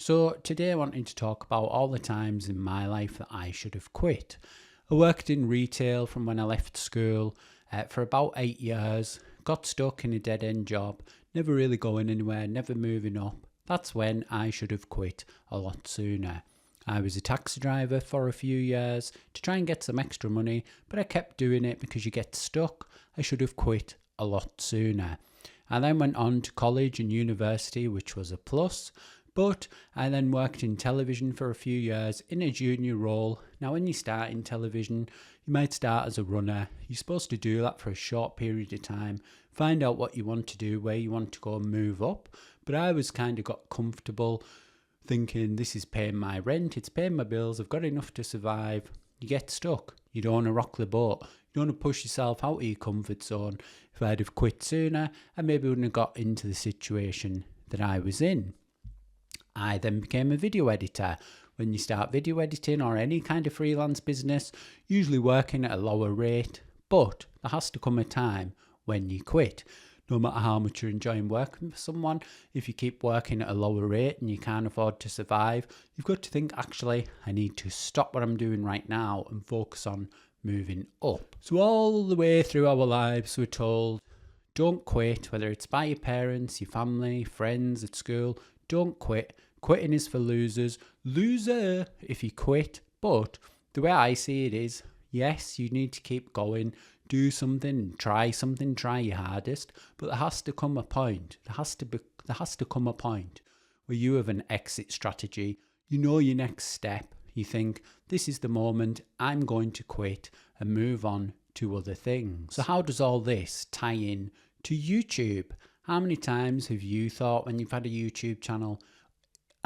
So today I wanted to talk about all the times in my life that I should have quit. I worked in retail from when I left school for about 8 years, got stuck in a dead-end job, never really going anywhere, never moving up. That's when I should have quit a lot sooner. I was a taxi driver for a few years to try and get some extra money, but I kept doing it because you get stuck. I should have quit a lot sooner. I then went on to college and university, which was a plus. But I then worked in television for a few years in a junior role. Now, when you start in television, you might start as a runner. You're supposed to do that for a short period of time, find out what you want to do, where you want to go and move up. But I was kind of got comfortable thinking this is paying my rent, it's paying my bills, I've got enough to survive. You get stuck. You don't want to rock the boat. You don't want to push yourself out of your comfort zone. If I'd have quit sooner, I maybe wouldn't have got into the situation that I was in. I then became a video editor. When you start video editing or any kind of freelance business, usually working at a lower rate, but there has to come a time when you quit. No matter how much you're enjoying working for someone, if you keep working at a lower rate and you can't afford to survive, you've got to think, actually, I need to stop what I'm doing right now and focus on moving up. So all the way through our lives, we're told, don't quit, whether it's by your parents, your family, friends at school, don't quit. Quitting is for losers. Loser if you quit. But the way I see it is, yes, you need to keep going, do something, try your hardest. But there has to come a point. There has to come a point where you have an exit strategy. You know your next step. You think, this is the moment I'm going to quit and move on to other things. So how does all this tie in to YouTube? How many times have you thought when you've had a YouTube channel,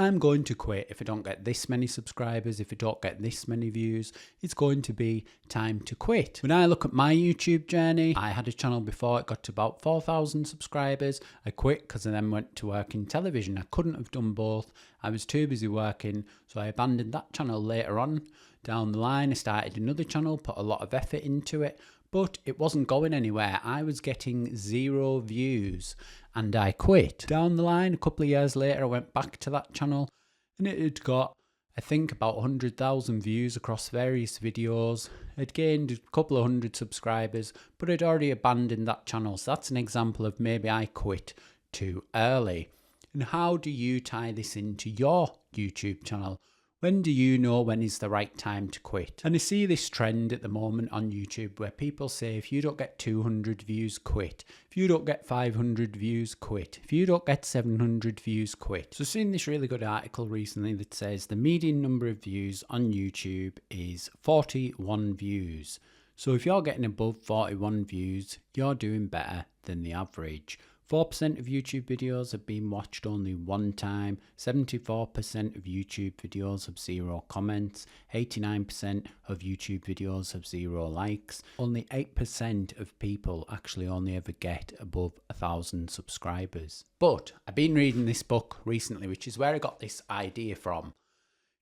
I'm going to quit if I don't get this many subscribers, if I don't get this many views, it's going to be time to quit. When I look at my YouTube journey, I had a channel before, it got to about 4,000 subscribers. I quit because I then went to work in television. I couldn't have done both. I was too busy working, so I abandoned that channel later on. Down the line, I started another channel, put a lot of effort into it, but it wasn't going anywhere. I was getting 0 views and I quit. Down the line, a couple of years later, I went back to that channel and it had got, I think, about 100,000 views across various videos. I'd gained a couple of hundred subscribers, but I'd already abandoned that channel. So that's an example of maybe I quit too early. And how do you tie this into your YouTube channel? When do you know when is the right time to quit? And I see this trend at the moment on YouTube where people say, if you don't get 200 views, quit. If you don't get 500 views, quit. If you don't get 700 views, quit. So I've seen this really good article recently that says the median number of views on YouTube is 41 views. So if you're getting above 41 views, you're doing better than the average. 4% of YouTube videos have been watched only one time, 74% of YouTube videos have 0 comments, 89% of YouTube videos have 0 likes. Only 8% of people actually only ever get above 1,000 subscribers. But I've been reading this book recently, which is where I got this idea from.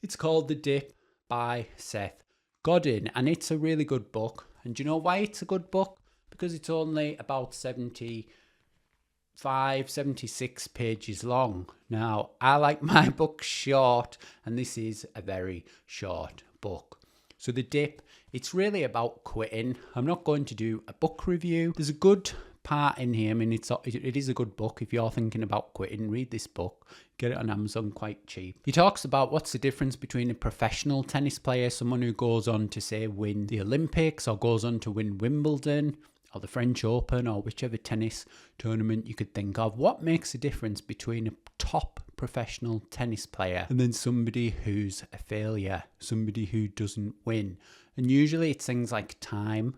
It's called The Dip by Seth Godin, and it's a really good book. And do you know why it's a good book? Because it's only about 76 pages long. Now, I like my books short, and this is a very short book. So The Dip, it's really about quitting. I'm not going to do a book review. There's a good part in here. I mean, it is a good book. If you're thinking about quitting, read this book. Get it on Amazon quite cheap. He talks about what's the difference between a professional tennis player, someone who goes on to, say, win the Olympics or goes on to win Wimbledon, or the French Open, or whichever tennis tournament you could think of. What makes a difference between a top professional tennis player and then somebody who's a failure, somebody who doesn't win? And usually it's things like time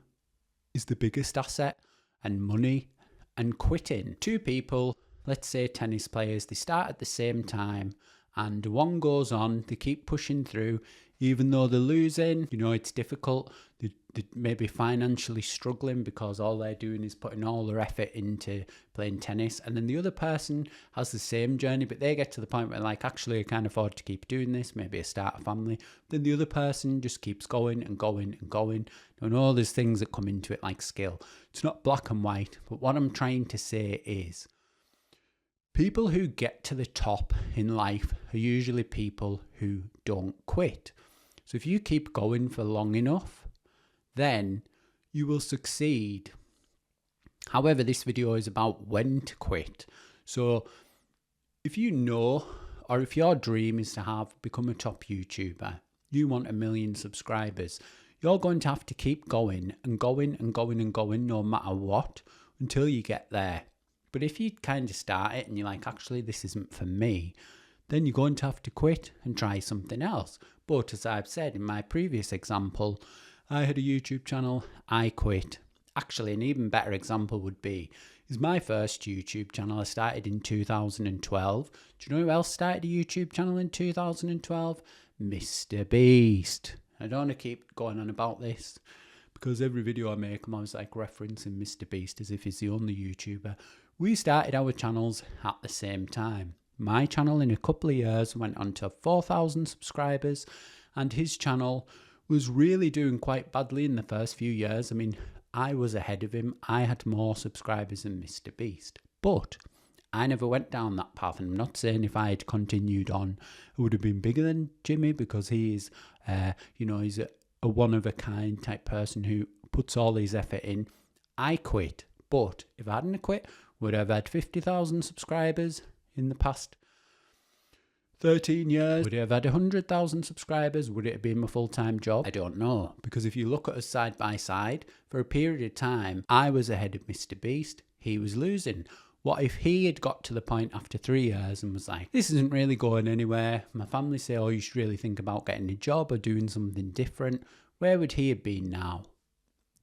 is the biggest asset, and money, and quitting. Two people, let's say tennis players, they start at the same time, and one goes on, they keep pushing through, even though they're losing, you know, it's difficult. They may be financially struggling because all they're doing is putting all their effort into playing tennis. And then the other person has the same journey, but they get to the point where, like, actually I can't afford to keep doing this, maybe I start a family. Then the other person just keeps going and going and going. And all these things that come into it, like skill. It's not black and white, but what I'm trying to say is People who get to the top in life are usually people who don't quit. So if you keep going for long enough, then you will succeed. However, this video is about when to quit. So if you know, or if your dream is to become a top YouTuber, you want 1 million subscribers, you're going to have to keep going and going and going and going no matter what until you get there. But if you kind of start it and you're like, actually, this isn't for me, then you're going to have to quit and try something else. But as I've said in my previous example, I had a YouTube channel, I quit. Actually, an even better example would be, is my first YouTube channel I started in 2012. Do you know who else started a YouTube channel in 2012? Mr. Beast. I don't want to keep going on about this because every video I make, I'm always like referencing Mr. Beast as if he's the only YouTuber. We started our channels at the same time. My channel in a couple of years went on to 4,000 subscribers, and his channel was really doing quite badly in the first few years. I mean, I was ahead of him. I had more subscribers than Mr. Beast, but I never went down that path. And I'm not saying if I had continued on, I would have been bigger than Jimmy, because he's, he's a one-of-a-kind type person who puts all his effort in. I quit, but if I hadn't quit, would I have had 50,000 subscribers in the past 13 years? Would it have had 100,000 subscribers? Would it have been my full-time job? I don't know, because if you look at us side by side, for a period of time, I was ahead of Mr. Beast. He was losing. What if he had got to the point after 3 years and was like, this isn't really going anywhere? My family say, oh, you should really think about getting a job or doing something different. Where would he have been now?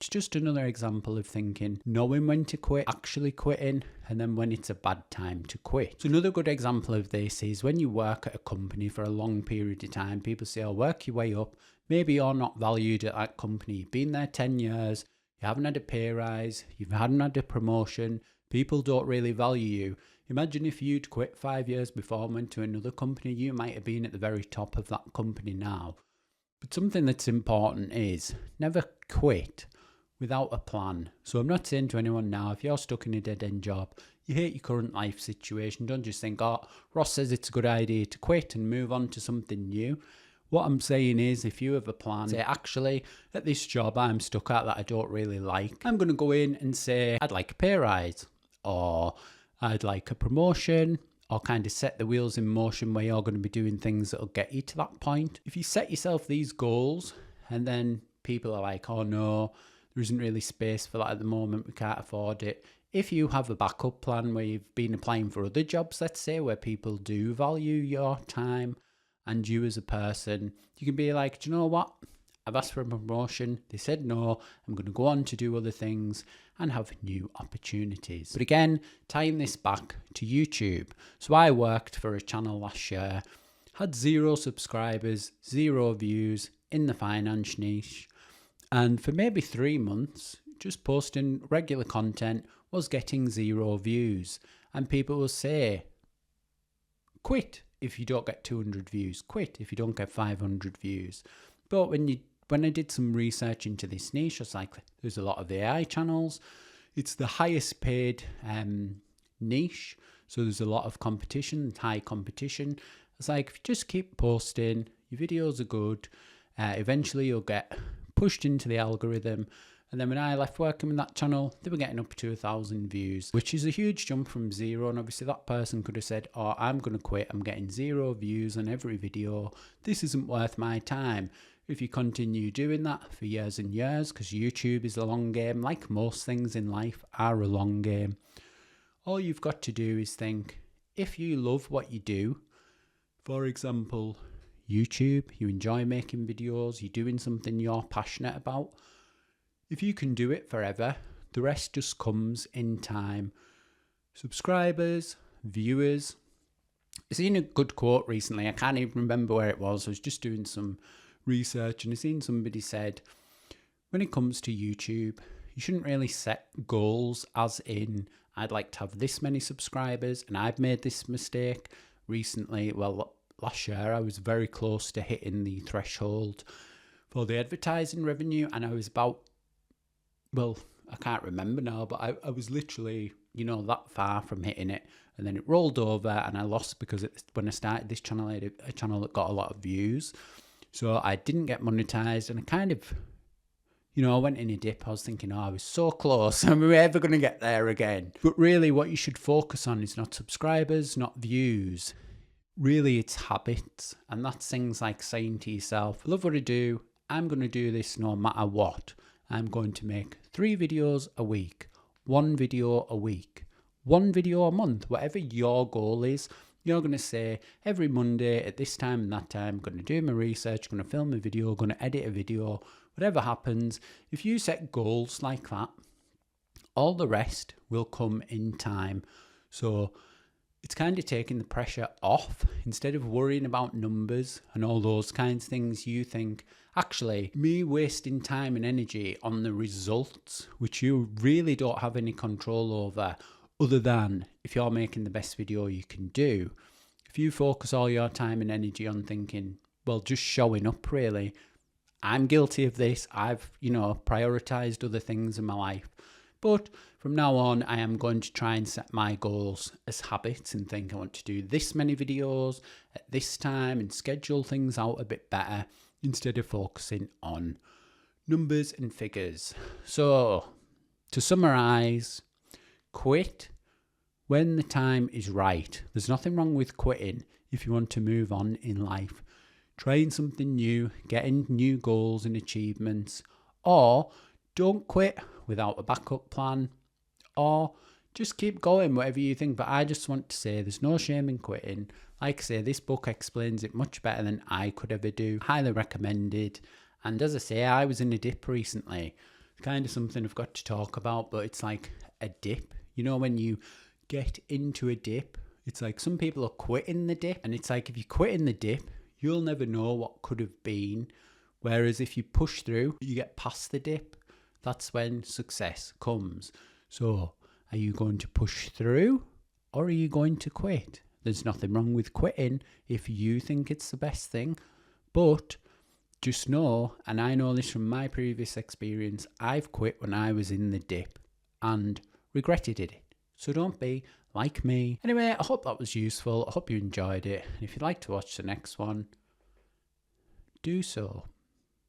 It's just another example of thinking, knowing when to quit, actually quitting, and then when it's a bad time to quit. So another good example of this is when you work at a company for a long period of time, people say, oh, work your way up. Maybe you're not valued at that company. You've been there 10 years, you haven't had a pay rise, you haven't had a promotion, people don't really value you. Imagine if you'd quit 5 years before and went to another company, you might have been at the very top of that company now. But something that's important is never quit without a plan. So I'm not saying to anyone now, if you're stuck in a dead-end job, you hate your current life situation, don't just think, oh, Ross says it's a good idea to quit and move on to something new. What I'm saying is, if you have a plan, say, actually, at this job I'm stuck at that I don't really like, I'm going to go in and say, I'd like a pay rise, or I'd like a promotion, or kind of set the wheels in motion where you're going to be doing things that will get you to that point. If you set yourself these goals and then people are like, oh no, there isn't really space for that at the moment, we can't afford it. If you have a backup plan where you've been applying for other jobs, let's say, where people do value your time and you as a person, you can be like, do you know what? I've asked for a promotion. They said no. I'm going to go on to do other things and have new opportunities. But again, tying this back to YouTube. So I worked for a channel last year, had 0 subscribers, 0 views in the finance niche. And for maybe 3 months, just posting regular content was getting 0 views. And people will say, quit if you don't get 200 views. Quit if you don't get 500 views. But when I did some research into this niche, I was like, there's a lot of AI channels. It's the highest paid niche. So there's a lot of competition, high competition. It's like, if you just keep posting, your videos are good, eventually you'll get pushed into the algorithm. And then when I left working with that channel, they were getting up to 1,000 views, which is a huge jump from 0. And obviously that person could have said, oh, I'm going to quit. I'm getting 0 views on every video. This isn't worth my time. If you continue doing that for years and years, because YouTube is a long game, like most things in life are a long game, all you've got to do is think, if you love what you do, for example, YouTube, you enjoy making videos, you're doing something you're passionate about, if you can do it forever, the rest just comes in time. Subscribers, viewers. I've seen a good quote recently. I can't even remember where it was. I was just doing some research and I seen somebody said, when it comes to YouTube, you shouldn't really set goals as in, I'd like to have this many subscribers and I've made this mistake recently. Well, last year I was very close to hitting the threshold for the advertising revenue and I was about, well, I can't remember now, but I was literally that far from hitting it. And then it rolled over and I lost because when I started this channel, I had a channel that got a lot of views. So I didn't get monetized, and I kind of, I went in a dip. I was thinking, I was so close. Am I ever going to get there again? But really what you should focus on is not subscribers, not views. Really, it's habits. And that's things like saying to yourself, I love what I do. I'm going to do this no matter what. I'm going to make 3 videos a week, 1 video a week, 1 video a month, whatever your goal is. You're going to say every Monday at this time and that time, I'm going to do my research, going to film a video, going to edit a video, whatever happens. If you set goals like that, all the rest will come in time. So it's kind of taking the pressure off. Instead of worrying about numbers and all those kinds of things, you think, actually, me wasting time and energy on the results, which you really don't have any control over, other than if you're making the best video you can do. If you focus all your time and energy on thinking, well, just showing up really, I'm guilty of this. I've, prioritized other things in my life. But from now on, I am going to try and set my goals as habits and think I want to do this many videos at this time and schedule things out a bit better instead of focusing on numbers and figures. So to summarize, quit when the time is right. There's nothing wrong with quitting if you want to move on in life. Trying something new, getting new goals and achievements, or don't quit without a backup plan, or just keep going, whatever you think. But I just want to say there's no shame in quitting. Like I say, this book explains it much better than I could ever do. Highly recommended. And as I say, I was in a dip recently. It's kind of something I've got to talk about, but it's like a dip. When you get into a dip, it's like some people are quitting the dip, and it's like if you quit in the dip, you'll never know what could have been. Whereas if you push through, you get past the dip, that's when success comes. So are you going to push through, or are you going to quit? There's nothing wrong with quitting if you think it's the best thing, but just know, and I know this from my previous experience, I've quit when I was in the dip and regretted it. So don't be like me. Anyway, I hope that was useful. I hope you enjoyed it. And if you'd like to watch the next one, do so.